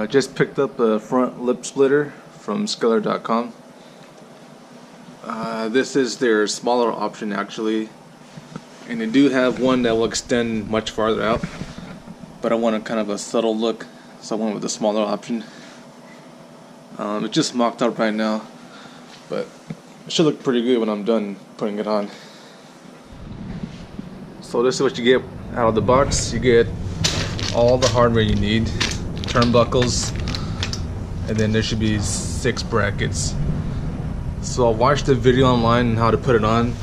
Just picked up a front lip splitter from Skillard.com. This is their smaller option actually, and they do have one that will extend much farther out, but I want a kind of a subtle look, so I went with the smaller option. It's just mocked up right now, but it should look pretty good when I'm done putting it on. So this is what you get out of the box. You get all the hardware you need, turnbuckles, and then there should be 6 brackets. So I watched the video online on how to put it on.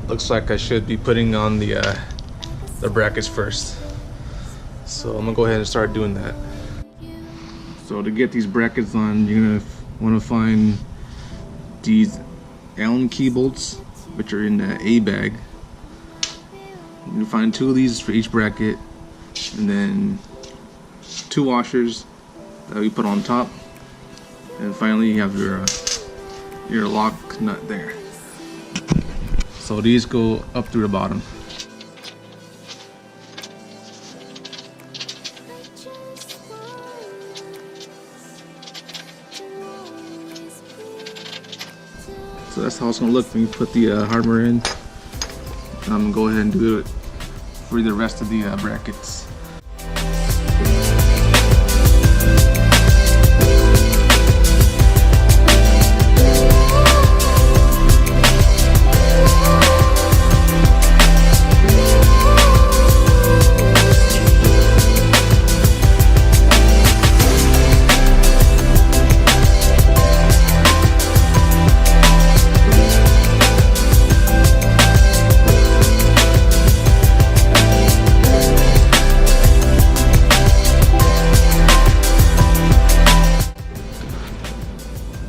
Looks like I should be putting on the brackets first. So I'm gonna go ahead and start doing that. So to get these brackets on, you're gonna want to find these Allen key bolts, which are in the A bag. You can find 2 of these for each bracket, and then 2 washers that we put on top, and finally you have your lock nut there. So these go up through the bottom. So that's how it's gonna look when you put the hardware in. And I'm gonna go ahead and do it for the rest of the brackets.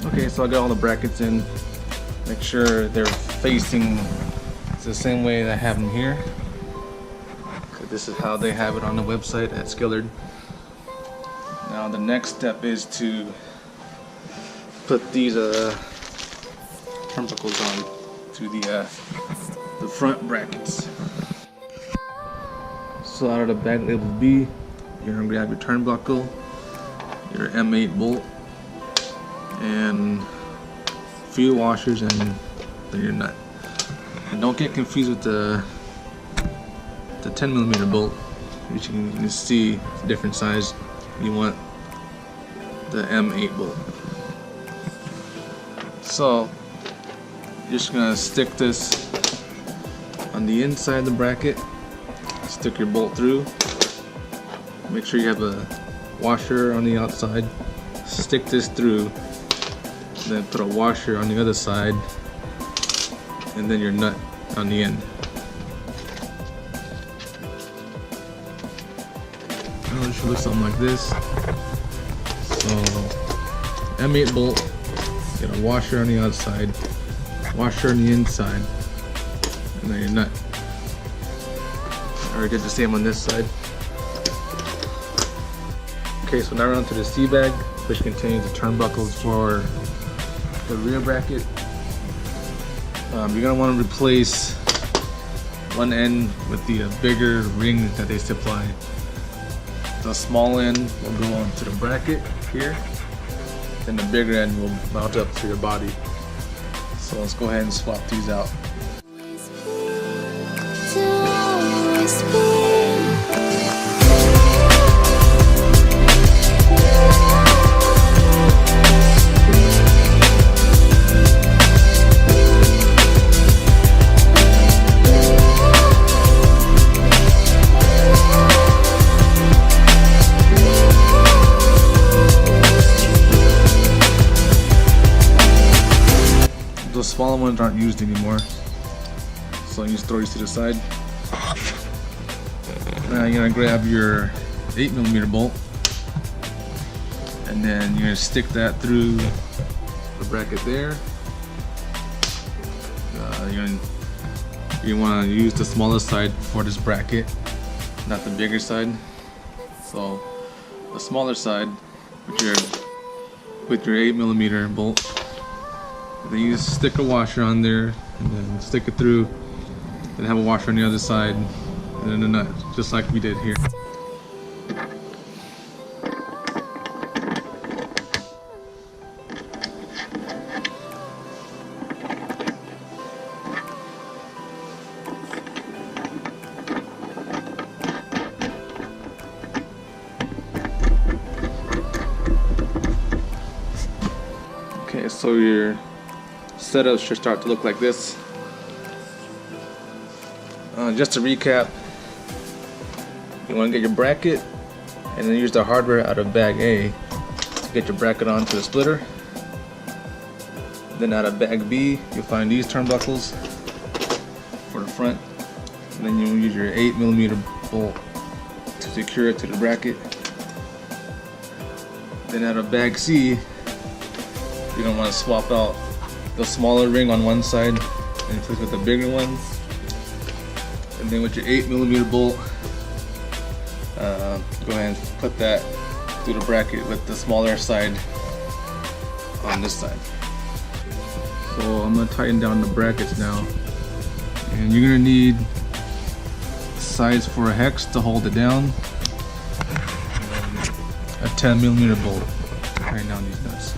Okay, so I got all the brackets in. Make sure they're facing the same way that I have them here. This is how they have it on the website at Skillard. Now the next step is to put these turnbuckles on to the front brackets. So out of the bag label B, you're gonna grab your turnbuckle, your M8 bolt, and a few washers, and then your nut. And don't get confused with the 10mm bolt, which you can see it's a different size. You want the M8 bolt. So you're just gonna stick this on the inside of the bracket, stick your bolt through, make sure you have a washer on the outside, stick this through, then put a washer on the other side, and then your nut on the end. Well, it should look something like this. So M8 bolt, get a washer on the outside, washer on the inside, and then your nut. I already did the same on this side. Okay, so now we're on to the C bag, which contains the turnbuckles for the rear bracket. You're gonna want to replace one end with the bigger ring that they supply. The small end will go onto the bracket here, and the bigger end will mount up to your body. So let's go ahead and swap these out. The smaller ones aren't used anymore, so you just throw these to the side. Now you're gonna grab your 8mm bolt, and then you're gonna stick that through the bracket there. You want to use the smaller side for this bracket, not the bigger side. So the smaller side with your 8mm bolt. Then you just stick a washer on there, and then stick it through, then have a washer on the other side, and then a nut, just like we did here. Alright, so your setup should start to look like this. Just to recap, you want to get your bracket and then use the hardware out of bag A to get your bracket onto the splitter. Then out of bag B, you'll find these turnbuckles for the front. And then you'll use your 8mm bolt to secure it to the bracket. Then out of bag C, you're going to want to swap out the smaller ring on one side and replace with the bigger one. And then with your 8mm bolt, go ahead and put that through the bracket with the smaller side on this side. So I'm going to tighten down the brackets now. And you're going to need size for a hex to hold it down. A 10mm bolt to tighten down these nuts.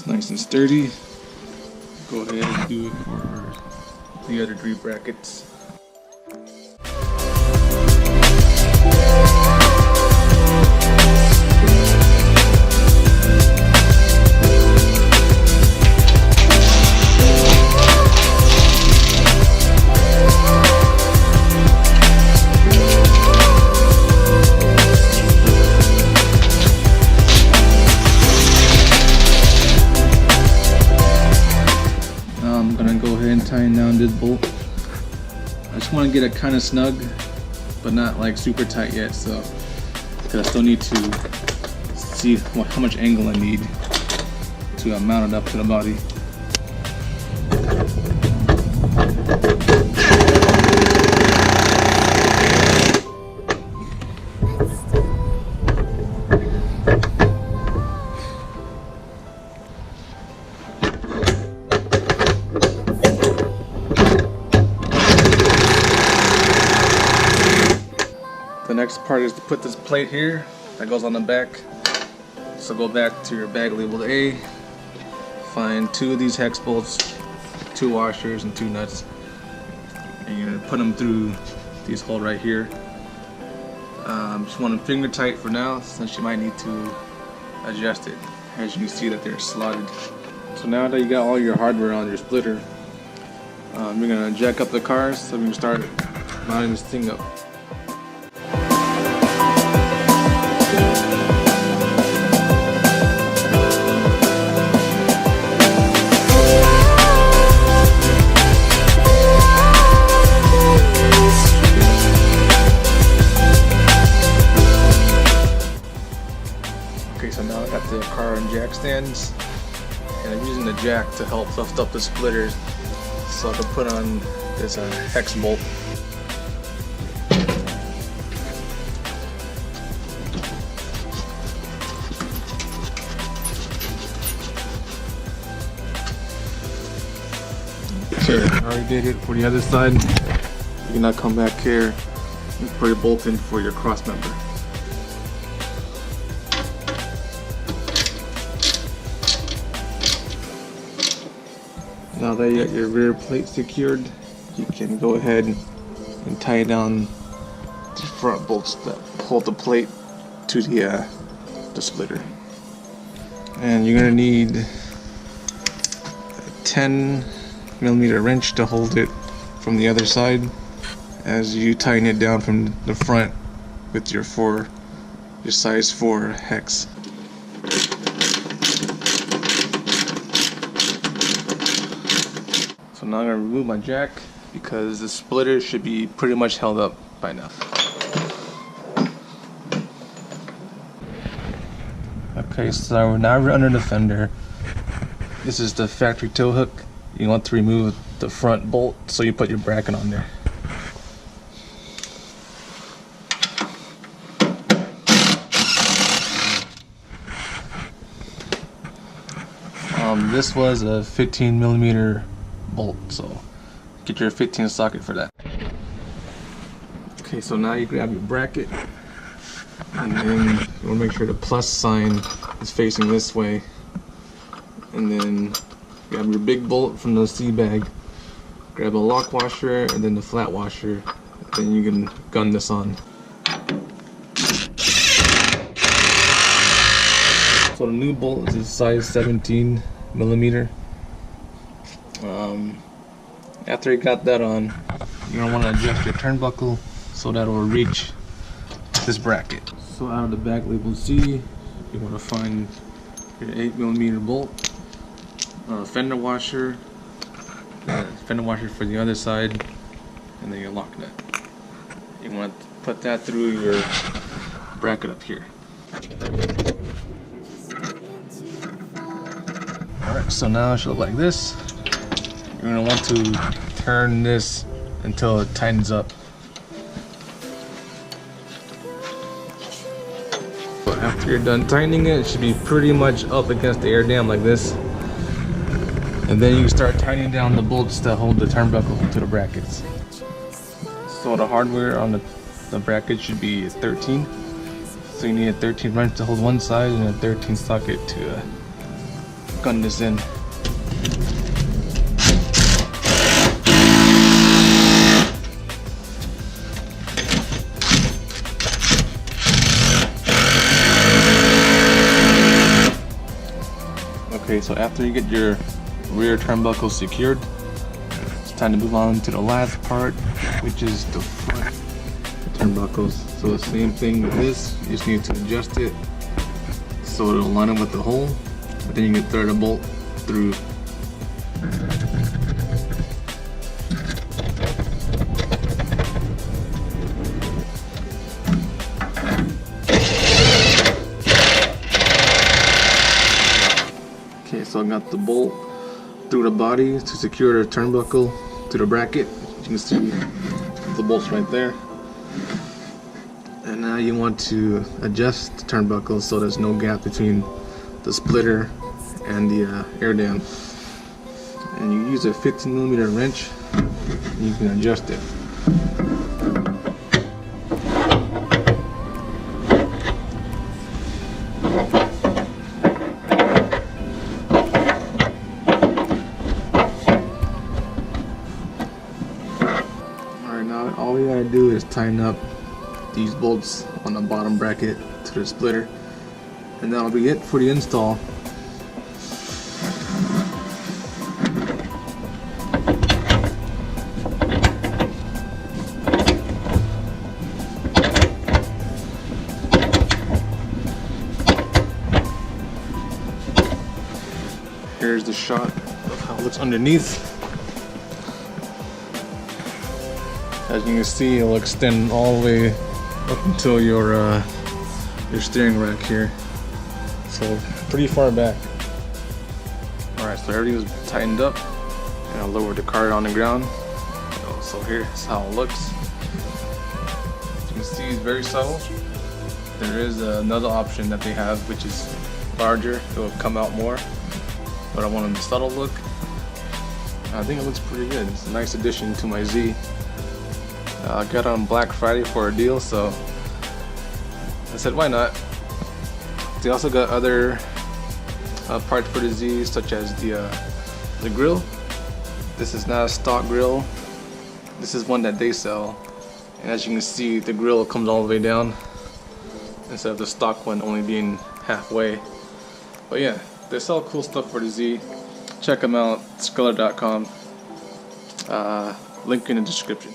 Nice and sturdy. Go ahead and do it for the other 3 brackets. Tying down this bolt. I just want to get it kind of snug, but not like super tight yet, so because I still need to see how much angle I need to mount it up to the body. The next part is to put this plate here that goes on the back. So go back to your bag labeled A, find 2 of these hex bolts, 2 washers and 2 nuts, and you're gonna put them through these holes right here. Just want them finger tight for now, since you might need to adjust it. As you can see that they're slotted. So now that you got all your hardware on your splitter, you're gonna jack up the cars so we can start mounting this thing up. So now I got the car and jack stands, and I'm using the jack to help lift up the splitters so I can put on this hex bolt. Okay, I already did it for the other side. You can now come back here and put your bolt in for your cross member. Now that you got your rear plate secured, you can go ahead and tie down the front bolts that hold the plate to the splitter. And you're gonna need a 10mm wrench to hold it from the other side as you tighten it down from the front with your size 4 hex. So now I'm going to remove my jack because the splitter should be pretty much held up by now. Okay, so now we're under the fender. This is the factory tow hook. You want to remove the front bolt so you put your bracket on there. This was a 15mm bolt, so get your 15 socket for that. Okay, so now you grab your bracket, and then you want to make sure the plus sign is facing this way, and then grab your big bolt from the C bag, grab a lock washer and then the flat washer, then you can gun this on. So the new bolt is a size 17mm. After you got that on, you're going to want to adjust your turnbuckle so that it will reach this bracket. So out of the back label C, you want to find your 8mm bolt, fender washer for the other side, and then you lock that. You want to put that through your bracket up here. Alright, so now it should look like this. You're going to want to turn this until it tightens up. But after you're done tightening it, it should be pretty much up against the air dam like this. And then you can start tightening down the bolts that hold the turnbuckle to the brackets. So the hardware on the bracket should be 13. So you need a 13 wrench to hold one side and a 13 socket to gun this in. Okay, so after you get your rear turnbuckle secured, it's time to move on to the last part, which is the front turnbuckles. So the same thing with this, you just need to adjust it so it'll line up with the hole, but then you can thread a bolt through. Okay, so I got the bolt through the body to secure the turnbuckle to the bracket. You can see the bolts right there. And now you want to adjust the turnbuckle so there's no gap between the splitter and the air dam. And you use a 15mm wrench, and you can adjust it. Alright, now all we gotta do is tighten up these bolts on the bottom bracket to the splitter, and that'll be it for the install. Here's the shot of how it looks underneath. As you can see, it'll extend all the way up until your steering rack here. So pretty far back. Alright, so everything's tightened up, and I'll lower the cart on the ground. So here's how it looks. As you can see, it's very subtle. There is another option that they have, which is larger. It will come out more, but I wanted the subtle look. I think it looks pretty good. It's a nice addition to my Z. I got on Black Friday for a deal, so I said why not. They also got other parts for the Z, such as the grill. This is not a stock grill. This is one that they sell, and as you can see, the grill comes all the way down instead of the stock one only being halfway. But yeah, they sell cool stuff for the Z. Check them out, Skillard.com. Link in the description.